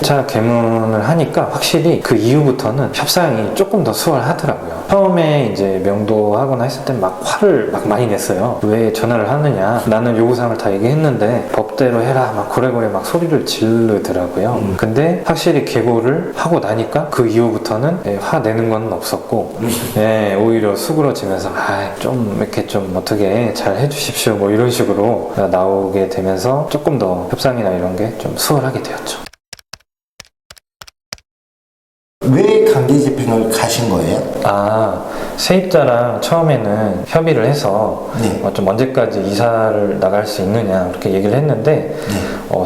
차 개문을 하니까 확실히 그 이후부터는 협상이 조금 더 수월하더라고요. 처음에 이제 명도하거나 했을 땐 막 화를 막 많이 냈어요. 왜 전화를 하느냐, 나는 요구사항을 다 얘기했는데 법대로 해라, 막 고래고래 막 소리를 지르더라고요. 근데 확실히 개고를 하고 나니까 그 이후부터는 화 내는 건 없었고, 오히려 수그러지면서 좀 이렇게 좀 어떻게 잘 해주십시오 뭐 이런 식으로 나오게 되면서 조금 더 협상이나 이런 게 좀 수월하게 되었죠. 왜 강제 집행을 가신 거예요? 세입자랑 처음에는 협의를 해서 좀 언제까지 이사를 나갈 수 있느냐 그렇게 얘기를 했는데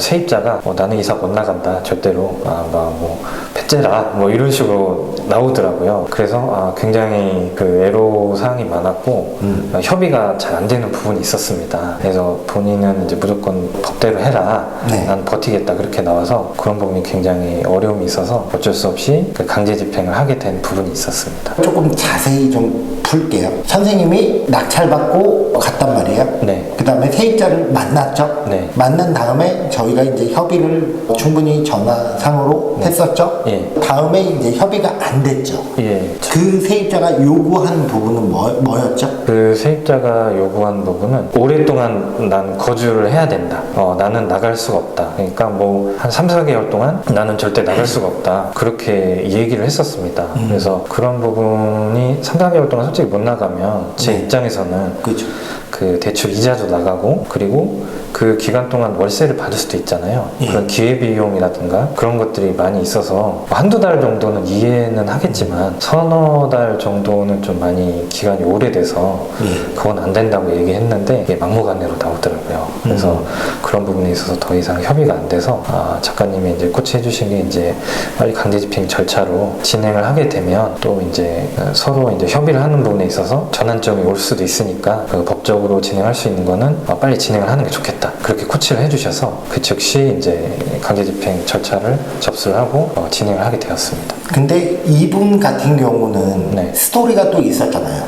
세입자가 나는 이사 못 나간다 절대로 뭐 배째라 뭐 이런 식으로 나오더라고요. 그래서 굉장히 그 애로사항이 많았고 협의가 잘 안 되는 부분이 있었습니다. 그래서 본인은 이제 무조건 법대로 해라, 난 버티겠다 그렇게 나와서 그런 부분이 굉장히 어려움이 있어서 어쩔 수 없이 그 강제 집행을 하게 된 부분이 있었습니다. 조금 자세히 좀 풀게요. 선생님이 낙찰받고 갔단 말이에요. 네. 그 다음에 세입자를 만났죠. 네. 만난 다음에 저희가 이제 협의를 충분히 전화상으로 했었죠. 다음에 이제 협의가 안 됐죠. 그 세입자가 요구한 부분은 뭐였죠? 그 세입자가 요구한 부분은 오랫동안 난 거주를 해야 된다. 나는 나갈 수가 없다. 그러니까 뭐 한 3, 4개월 동안 나는 절대 나갈 수가 없다. 그렇게 얘기를 했었습니다. 그래서 그런 부분이 3, 4개월 동안 솔직히 못 나가면 제 입장에서는 그렇죠. 그 대출 이자도 나가고 그리고 그 기간 동안 월세를 받을 수도 있잖아요. 그런 기회비용이라든가 그런 것들이 많이 있어서 한두 달 정도는 이해는 하겠지만 서너 달 정도는 좀 많이 기간이 오래돼서 그건 안 된다고 얘기했는데 이게 막무가내로 나오더라고요. 그래서 그런 부분에 있어서 더 이상 협의가 안 돼서 작가님이 이제 코치해 주신 게 이제 빨리 강제집행 절차로 진행을 하게 되면 또 이제 서로 이제 협의를 하는 부분에 있어서 전환점이 올 수도 있으니까 그 법적으로 진행할 수 있는 거는 빨리 진행을 하는 게 좋겠다. 그렇게 코치를 해주셔서 그 즉시 이제 강제집행 절차를 접수를 하고 진행을 하게 되었습니다. 근데 이분 같은 경우는 스토리가 또 있었잖아요.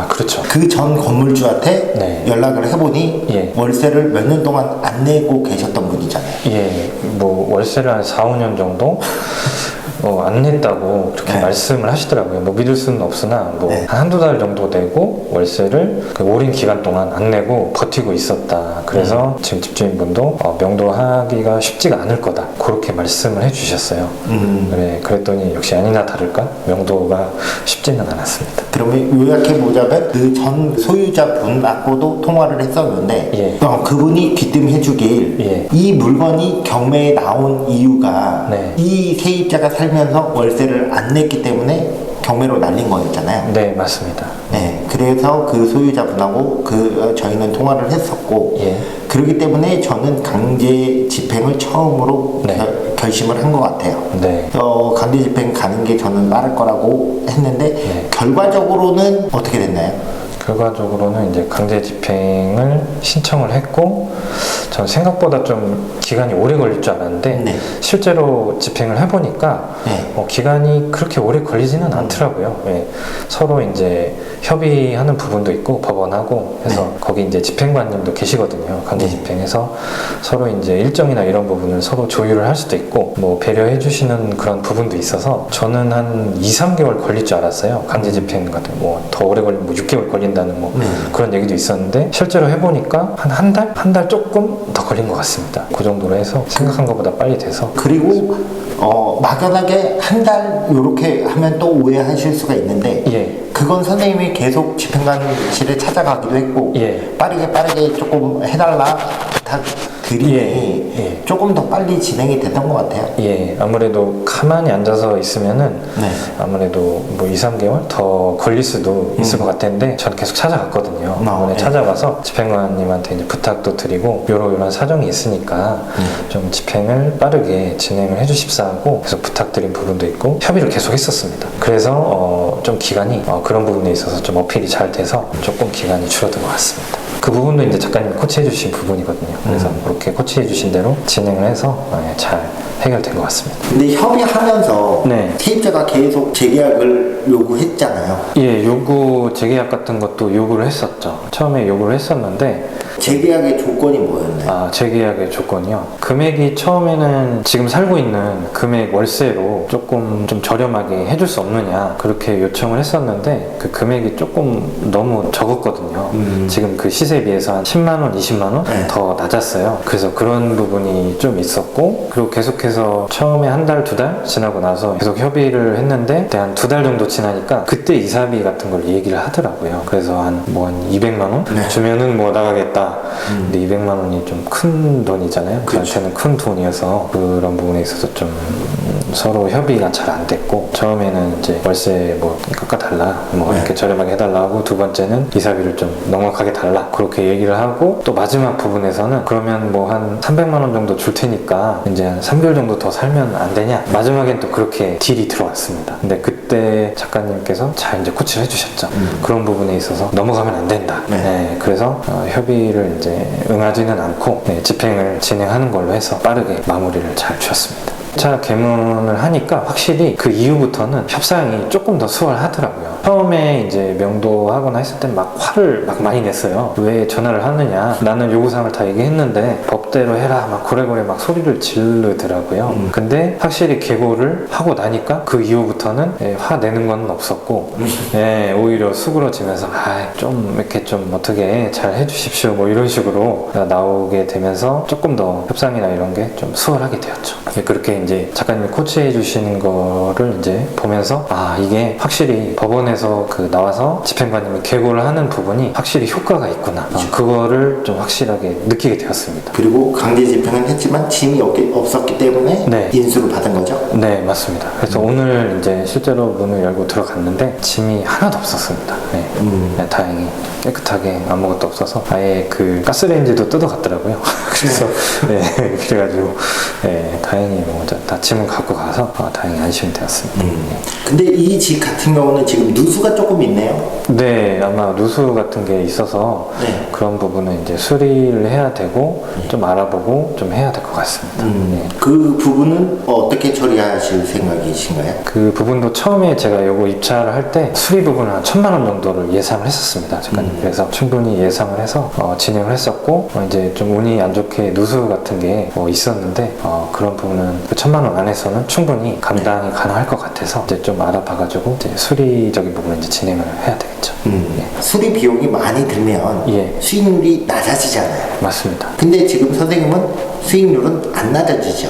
그렇죠. 그 전 건물주한테 연락을 해보니 월세를 몇 년 동안 안 내고 계셨던 분이잖아요. 뭐 월세를 한 4, 5년 정도 안 냈다고 그렇게 말씀을 하시더라고요. 뭐 믿을 수는 없으나 뭐 한두 달 정도 내고 월세를 그 오랜 기간 동안 안 내고 버티고 있었다. 그래서 지금 집주인분도 명도하기가 쉽지가 않을 거다. 그렇게 말씀을 해주셨어요. 그랬더니 역시 아니나 다를까 명도가 쉽지는 않았습니다. 그러면 요약해보자면 그 전 소유자분하고도 통화를 했었는데 그분이 귀뜸해주길 이 물건이 경매에 나온 이유가 이 세입자가 살면서 월세를 안 냈기 때문에 경매로 날린 거였잖아요. 네, 맞습니다. 그래서 그 소유자분하고 저희는 통화를 했었고 그렇기 때문에 저는 강제 집행을 처음으로 결심을 한 것 같아요. 강제 집행 가는 게 저는 빠를 거라고 했는데 결과적으로는 어떻게 됐나요? 결과적으로는 이제 강제 집행을 신청을 했고 전 생각보다 좀 기간이 오래 걸릴 줄 알았는데 실제로 집행을 해보니까 기간이 그렇게 오래 걸리지는 않더라고요. 서로 이제 협의하는 부분도 있고 법원하고 해서 거기 이제 집행관님도 계시거든요. 강제 집행해서 서로 이제 일정이나 이런 부분을 서로 조율을 할 수도 있고 뭐 배려해 주시는 그런 부분도 있어서 저는 한 2, 3개월 걸릴 줄 알았어요. 강제 집행 같은 뭐 더 오래 걸리면 뭐 6개월 걸린다는 뭐 그런 얘기도 있었는데 실제로 해보니까 한 달? 한 달 조금 더 걸린 것 같습니다. 그 정도로 해서 생각한 것보다 빨리 돼서. 그리고 막연하게 한 달 이렇게 하면 또 오해하실 수가 있는데 그건 선생님이 계속 집행관실에 찾아가기도 했고 빠르게 조금 해달라 부탁드리니 조금 더 빨리 진행이 됐던 것 같아요. 아무래도 가만히 앉아서 있으면은 아무래도 뭐 2, 3개월 더 걸릴 수도 있을 것 같았는데 저는 계속 찾아갔거든요. 이번에 찾아가서 집행관님한테 이제 부탁도 드리고 요런 사정이 있으니까 좀 집행을 빠르게 진행을 해주십사하고 계속 부탁드린 부분도 있고 협의를 계속 했었습니다. 그래서 좀 기간이 그런 부분에 있어서 좀 어필이 잘 돼서 조금 기간이 줄어든 것 같습니다. 그 부분도 이제 작가님이 코치해 주신 부분이거든요. 그래서 그렇게 코치해 주신 대로 진행을 해서 잘 해결된 것 같습니다. 근데 협의하면서 세입자가 계속 재계약을 요구했잖아요. 요구 재계약 같은 것도 요구를 했었죠. 처음에 요구를 했었는데 재계약의 조건이 뭐였나요? 아, 재계약의 조건이요? 금액이 처음에는 지금 살고 있는 금액 월세로 조금 좀 저렴하게 해줄 수 없느냐 그렇게 요청을 했었는데 그 금액이 조금 너무 적었거든요. 지금 그 시세에 비해서 한 10만원, 20만원 네. 더 낮았어요. 그래서 그런 부분이 좀 있었고, 그리고 계속해서 처음에 한 달, 두 달 지나고 나서 계속 협의를 했는데 한 두 달 정도 지나니까 그때 이사비 같은 걸 얘기를 하더라고요. 그래서 한 200만원 네. 주면은 뭐 나가겠다. 근데 200만원이 좀 큰 돈이잖아요. 저한테는 큰 돈이어서 그런 부분에 있어서 좀 서로 협의가 잘 안 됐고, 처음에는 이제 월세 뭐 깎아달라, 뭐 네. 이렇게 저렴하게 해달라 하고, 두 번째는 이사비를 좀 넉넉하게 달라 그렇게 얘기를 하고, 또 마지막 부분에서는 그러면 뭐 한 300만원 정도 줄 테니까 이제 한 3개월 정도 더 살면 안 되냐, 마지막엔 또 그렇게 딜이 들어왔습니다. 근데 그때 작가님께서 잘 이제 코치를 해주셨죠. 그런 부분에 있어서 넘어가면 안 된다. 네. 네, 그래서 협의를 이제 응하지는 않고 집행을 진행하는 걸로 해서 빠르게 마무리를 잘 지었습니다. 차 개문을 하니까 확실히 그 이후부터는 협상이 조금 더 수월하더라고요. 처음에 이제 명도하거나 했을 땐 막 화를 막 많이 냈어요. 왜 전화를 하느냐, 나는 요구사항을 다 얘기했는데 법대로 해라, 막 고래고래 막 소리를 지르더라고요. 근데 확실히 개고를 하고 나니까 그 이후부터는 화 내는 건 없었고, 오히려 수그러지면서 좀 이렇게 좀 어떻게 잘 해주십시오 뭐 이런 식으로 나오게 되면서 조금 더 협상이나 이런 게 좀 수월하게 되었죠. 그렇게 이제 작가님이 코치해 주시는 거를 이제 보면서 이게 확실히 법원에서 그 나와서 집행관님이 개고를 하는 부분이 확실히 효과가 있구나, 그거를 좀 확실하게 느끼게 되었습니다. 그리고 강제 집행은 했지만 짐이 없었기 때문에 네. 인수를 받은 거죠? 네, 맞습니다. 그래서 오늘 이제 실제로 문을 열고 들어갔는데 짐이 하나도 없었습니다. 네, 다행히 깨끗하게 아무것도 없어서 아예 그 가스레인지도 뜯어갔더라고요. 그래서 그래가지고 다행히 뭐 다 짐을 갖고 가서 다행히 안심이 되었습니다. 근데 이 집 같은 경우는 지금 누수가 조금 있네요. 네, 아마 누수 같은 게 있어서 네. 그런 부분은 이제 수리를 해야 되고 좀 알아보고 좀 해야 될 것 같습니다. 네. 그 부분은 어떻게 처리하실 생각이신가요? 그 부분도 처음에 제가 요거 입찰을 할 때 수리 부분은 한 1,000만 원 정도를 예상을 했었습니다. 작가님. 그래서 충분히 예상을 해서 진행을 했었고, 이제 좀 운이 안 좋게 누수 같은 게 있었는데 그런 부분은 그 1,000만 원 안에서는 충분히 감당이 가능할 것 같아서 이제 좀 알아봐가지고 이제 수리적인 부분을 이제 진행을 해야 되겠죠. 수리 비용이 많이 들면 수익률이 낮아지잖아요. 맞습니다. 근데 지금 선생님은 수익률은 안 낮아지죠?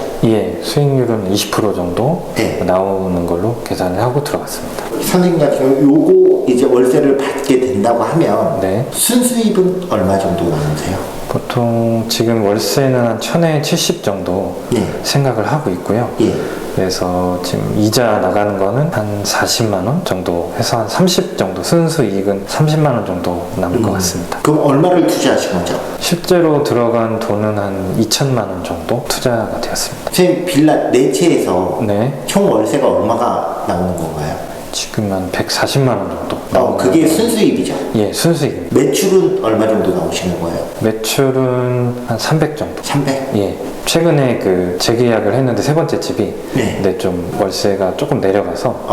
수익률은 20% 정도 네. 나오는 걸로 계산을 하고 들어갔습니다. 선생님 같은 경우 요거 이제 월세를 받게 된다고 하면 순수입은 얼마 정도 나오세요? 보통 지금 월세는 한 1,000에 70 정도 생각을 하고 있고요. 그래서 지금 이자 나가는 거는 한 40만 원 정도 해서 한 30 정도, 순수이익은 30만 원 정도 남을 것 같습니다. 그럼 얼마를 투자하신 거죠? 실제로 들어간 돈은 한 2천만 원 정도 투자가 되었습니다. 선생님 빌라 4채에서 네. 총 월세가 얼마가 나오는 건가요? 지금 한 140만 원 정도. 그게 순수입이죠? 순수입입니다. 매출은 얼마 정도 나오시는 거예요? 매출은 한 300 정도. 300? 최근에 그 재계약을 했는데 세 번째 집이 근데 좀 월세가 조금 내려가서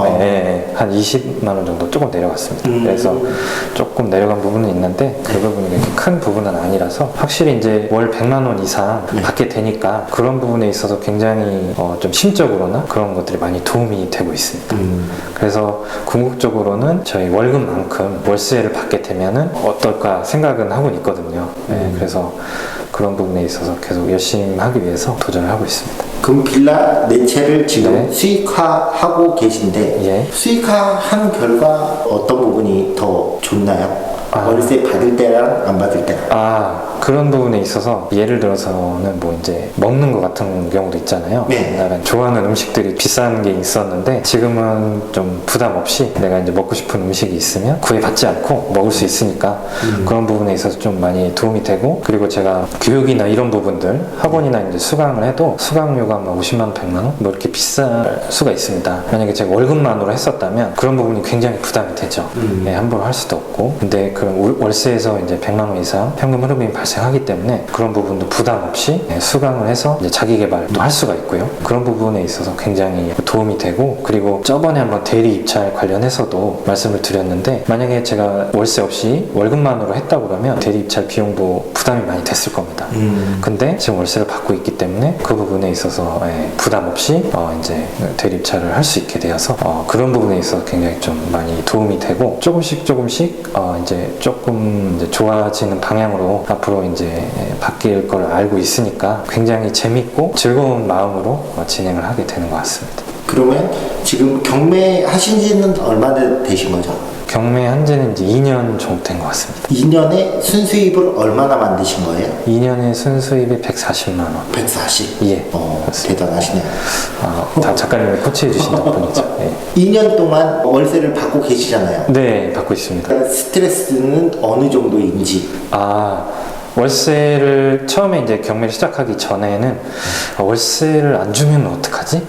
한 20만 원 정도 조금 내려갔습니다. 그래서 조금 내려간 부분은 있는데 그 부분이 그렇게 큰 부분은 아니라서 확실히 이제 월 100만 원 이상 받게 되니까 그런 부분에 있어서 굉장히 좀 심적으로나 그런 것들이 많이 도움이 되고 있습니다. 그래서 궁극적으로는 저희 월급만큼 월세를 받게 되면은 어떨까 생각은 하고 있거든요. 그래서 그런 부분에 있어서 계속 열심히 하기 위해서 도전을 하고 있습니다. 그럼 빌라 4채를 지금 수익화하고 계신데 수익화한 결과 어떤 부분이 더 좋나요? 월세 받을 때랑 안 받을 때랑. 그런 부분에 있어서 예를 들어서는 뭐 이제 먹는 것 같은 경우도 있잖아요. 옛날엔 좋아하는 음식들이 비싼 게 있었는데 지금은 좀 부담 없이 내가 이제 먹고 싶은 음식이 있으면 구애받지 않고 먹을 수 있으니까 그런 부분에 있어서 좀 많이 도움이 되고, 그리고 제가 교육이나 이런 부분들 학원이나 이제 수강을 해도 수강료가 막 50만 원, 100만 원 뭐 이렇게 비쌀 수가 있습니다. 만약에 제가 월급만으로 했었다면 그런 부분이 굉장히 부담이 되죠. 함부로 할 수도 없고. 근데 그럼 월세에서 이제 100만 원 이상 현금 흐름이 발생 발생하기 때문에 그런 부분도 부담 없이 수강을 해서 이제 자기 개발도 할 수가 있고요. 그런 부분에 있어서 굉장히 도움이 되고, 그리고 저번에 한번 대리 입찰 관련해서도 말씀을 드렸는데, 만약에 제가 월세 없이 월급만으로 했다 그러면 대리 입찰 비용도 부담이 많이 됐을 겁니다. 근데 지금 월세를 받고 있기 때문에 그 부분에 있어서 부담 없이 이제 대리 입찰을 할 수 있게 되어서 그런 부분에 있어서 굉장히 좀 많이 도움이 되고, 조금씩 이제 조금 이제 좋아지는 방향으로 앞으로 이제 바뀔 걸 알고 있으니까 굉장히 재밌고 즐거운 마음으로 진행을 하게 되는 것 같습니다. 그러면 지금 경매하신 지는 얼마나 되신 거죠? 경매한 지는 이제 2년 정도 된 것 같습니다. 2년에 순수입을 얼마나 만드신 거예요? 2년에 순수입이 140만 원. 140? 예. 대단하시네요. 다 작가님이 코치해 주신 덕분이죠. 예. 2년 동안 월세를 받고 계시잖아요. 네, 받고 있습니다. 스트레스는 어느 정도인지. 월세를 처음에 이제 경매를 시작하기 전에는 월세를 안 주면 어떡하지?